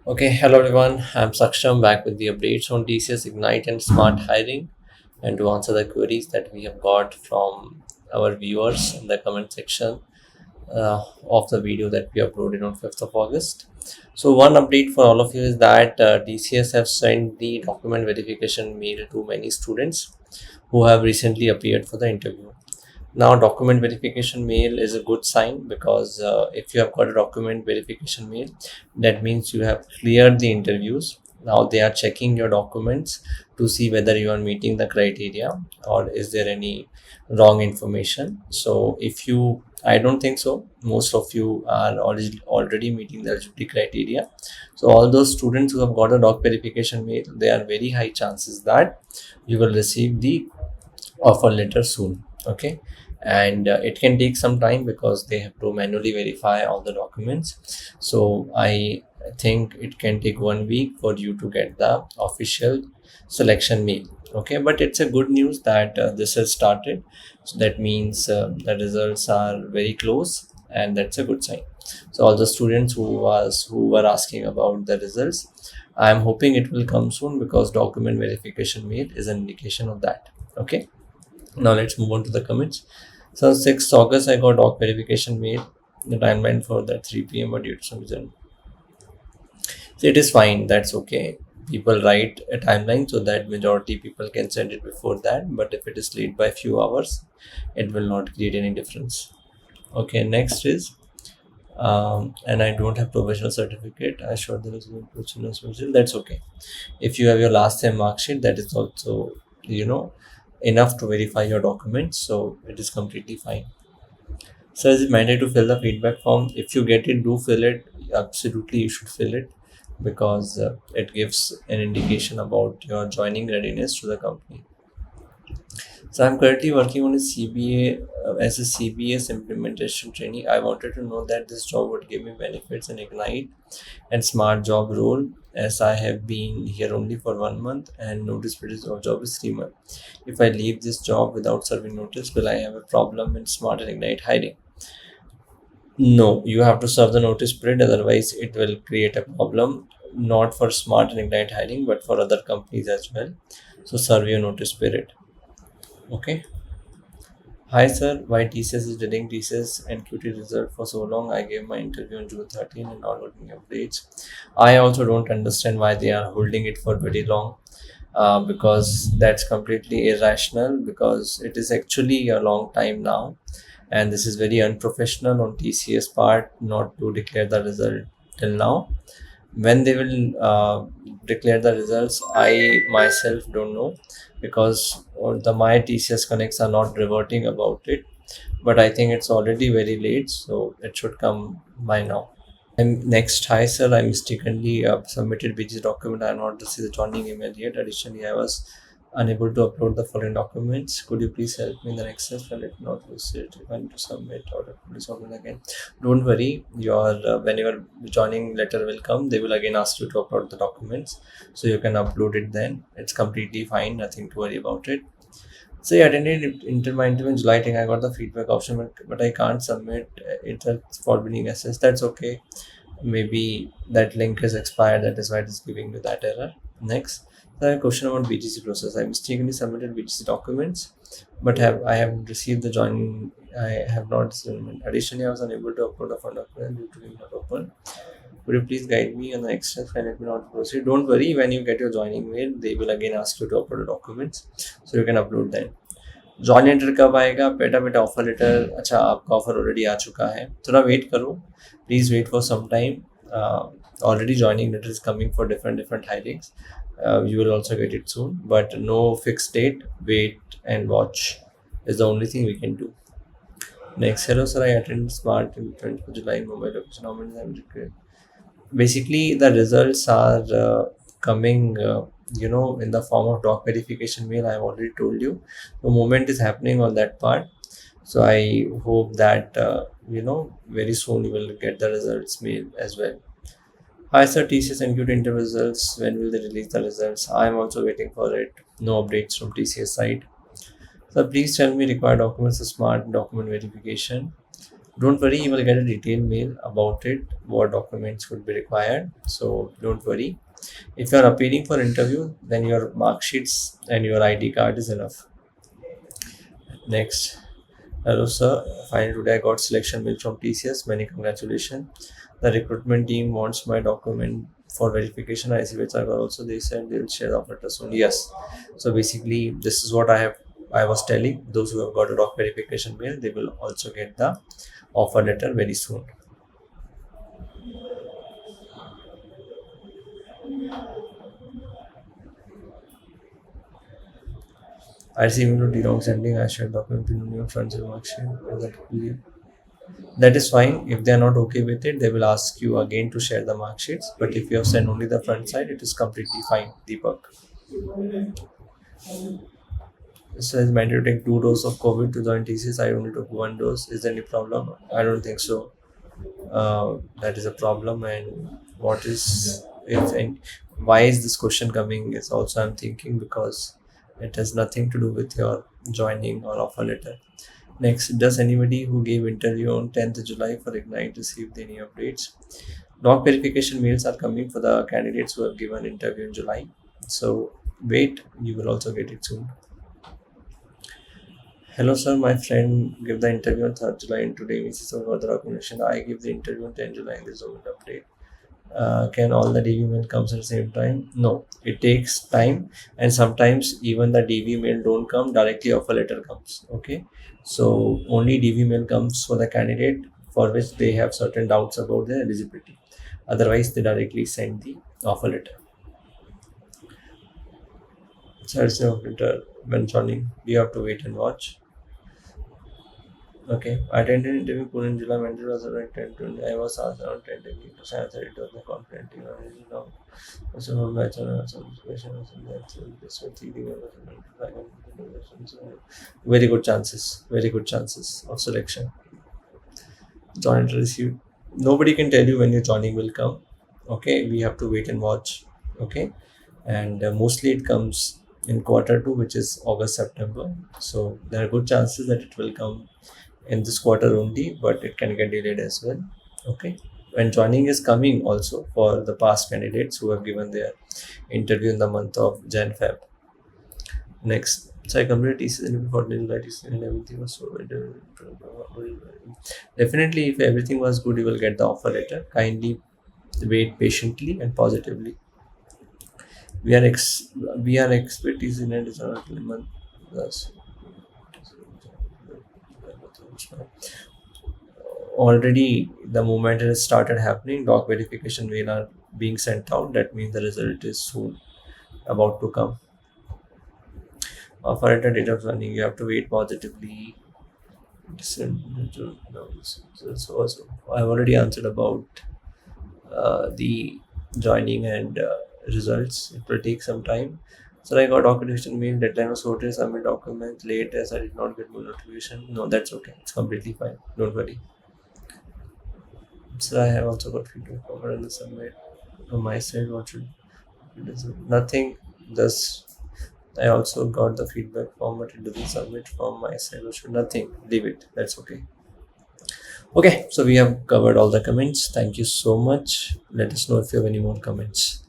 Okay, hello everyone. I'm Saksham back with the updates on TCS Ignite and Smart Hiring and to answer the queries that we have got from our viewers in the comment section of the video that we uploaded on 5th of August. So, one update for all of you is that TCS have sent the document verification mail to many students who have recently appeared for the interview. Now, document verification mail is a good sign because if you have got a document verification mail, that means you have cleared the interviews. Now they are checking your documents to see whether you are meeting the criteria or is there any wrong information. So if you, I don't think so. Most of you are already meeting the eligibility criteria. So all those students who have got a doc verification mail, there are very high chances that you will receive the offer letter soon. Okay, and it can take some time because they have to manually verify all the documents. So I think it can take 1 week for you to get the official selection mail. Okay, but it's a good news that this has started. So that means the results are very close, and that's a good sign. So all the students who were asking about the results, I'm hoping it will come soon because document verification mail is an indication of that. Okay, now let's move on to the comments. So 6th August, I got doc verification mail. The timeline for that 3 p.m. but due to some reason. So it is fine. That's okay. People write a timeline so that majority people can send it before that. But if it is late by few hours, it will not create any difference. Okay, next is and I don't have professional certificate. I showed there is no professional certificate. That's okay. If you have your last time mark sheet, that is also enough to verify your documents. So it is completely fine. So is it mandatory to fill the feedback form? If you get it, do fill it. Absolutely, you should fill it because it gives an indication about your joining readiness to the company. So I'm currently working on a CBA as a CBS implementation trainee. I wanted to know that this job would give me benefits in Ignite and smart job role as I have been here only for 1 month and notice period of job is 3 months. If I leave this job without serving notice, will I have a problem in smart and Ignite hiring? No, you have to serve the notice period, otherwise it will create a problem, not for smart and Ignite hiring, but for other companies as well. So serve your notice period. Okay. Hi sir, why TCS is delaying TCS and QT result for so long? I gave my interview on June 13 and not getting updates. I also don't understand why they are holding it for very long. Because that's completely irrational because it is actually a long time now, and this is very unprofessional on TCS part not to declare the result till now. When they will declare the results, I myself don't know because the my TCS connects are not reverting about it, but I think it's already very late, so it should come by now. And next, hi sir, I mistakenly submitted BG document. I have not received the joining email yet. Additionally, I was unable to upload the following documents. Could you please help me in the next step? I did not receive it. If I need to submit or please submit again. Don't worry. Your when your joining letter will come, they will again ask you to upload the documents, so you can upload it then. It's completely fine. Nothing to worry about it. So I attended my interview in July. I think I got the feedback option, but I can't submit it for being assessed. That's okay. Maybe that link is expired. That is why it is giving you that error. Next, so I have a question about BGC process. I mistakenly submitted BGC documents, but I have received the joining. I have not received. Additionally, I was unable to upload a fund document due to being not open. Could you please guide me on the next step and let me not proceed? Don't worry. When you get your joining mail, they will again ask you to upload the documents, so you can upload them. Join letter कब आएगा बेटा? बेटा offer letter, अच्छा आपका offer already आ चुका है, थोड़ा wait करो, please wait for some time. Already joining letter is coming for different hirings. You will also get it soon, but no fixed date. Wait and watch is the only thing we can do. Next, hello sir, I attended smart in 20 July mobile location. How many times required? Basically the results are coming in the form of doc verification mail. I've already told you the movement is happening on that part, so I hope that very soon you will get the results mail as well. Hi sir, TCS and interview results, when will they release the results? I am also waiting for it. No updates from TCS side. So please tell me required documents for smart document verification. Don't worry, you will get a detailed mail about it, what documents would be required. So don't worry. If you are appearing for interview, then your mark sheets and your ID card is enough. Next. Hello, sir. Finally, today I got selection mail from TCS. Many congratulations. The recruitment team wants my document for verification. I see which I got also. They said they will share the offer letter soon. Yes. So basically, this is what I was telling those who have got a doc verification mail. They will also get the offer letter very soon. I see email to the wrong sending. I shared document in your front and mark sheet. Is that clear? That is fine. If they are not okay with it, they will ask you again to share the mark sheets. But if you have sent only the front side, it is completely fine, Deepak. It says mandatory to take 2 doses of COVID to join TCS. I only took 1 dose. Is there any problem? I don't think so. That is a problem. And what is if and why is this question coming? Is also I'm thinking because it has nothing to do with your joining or offer letter. Next, does anybody who gave interview on 10th July for Ignite receive any updates? Doc verification mails are coming for the candidates who have given interview in July. So wait, you will also get it soon. Hello sir, my friend gave the interview on 3rd July and today misses some further documentation. I give the interview on 10th July and there's no update. Can all the DV mail comes at the same time? No, it takes time, and sometimes even the DV mail don't come directly. Offer letter comes. Okay, so only DV mail comes for the candidate for which they have certain doubts about their eligibility. Otherwise, they directly send the offer letter. So it's a letter when joining. You have to wait and watch. Okay, I attended interview Pune in July. Mentor was around 10 to I was asked around 10 to answer it was the confident. Know. Also, no match on some situation or something that's this was leading very good chances. Very good chances of selection. Join received. Nobody can tell you when your joining will come. Okay, we have to wait and watch. Okay, and mostly it comes in quarter 2, which is August September. So there are good chances that it will come in this quarter only, but it can get delayed as well. Okay, and joining is coming also for the past candidates who have given their interview in the month of Jan Feb. Next, so I completed thesis and before and everything was so definitely if everything was good you will get the offer letter. Kindly wait patiently and positively. We are expertise in a design month. Thus, already the moment it has started happening, doc verification mail are being sent out. That means the result is soon about to come. For a data planning, you have to wait positively. So I've already answered about the joining and results. It will take some time. So I got documentation mail, deadline was sorted, submit documents late as I did not get more notification. No, that's okay. It's completely fine. Don't worry. So I have also got feedback over the submit from my side. What should it doesn't nothing. Thus I also got the feedback form, but it doesn't submit from my side. What should nothing. Leave it. That's okay. Okay, so we have covered all the comments. Thank you so much. Let us know if you have any more comments.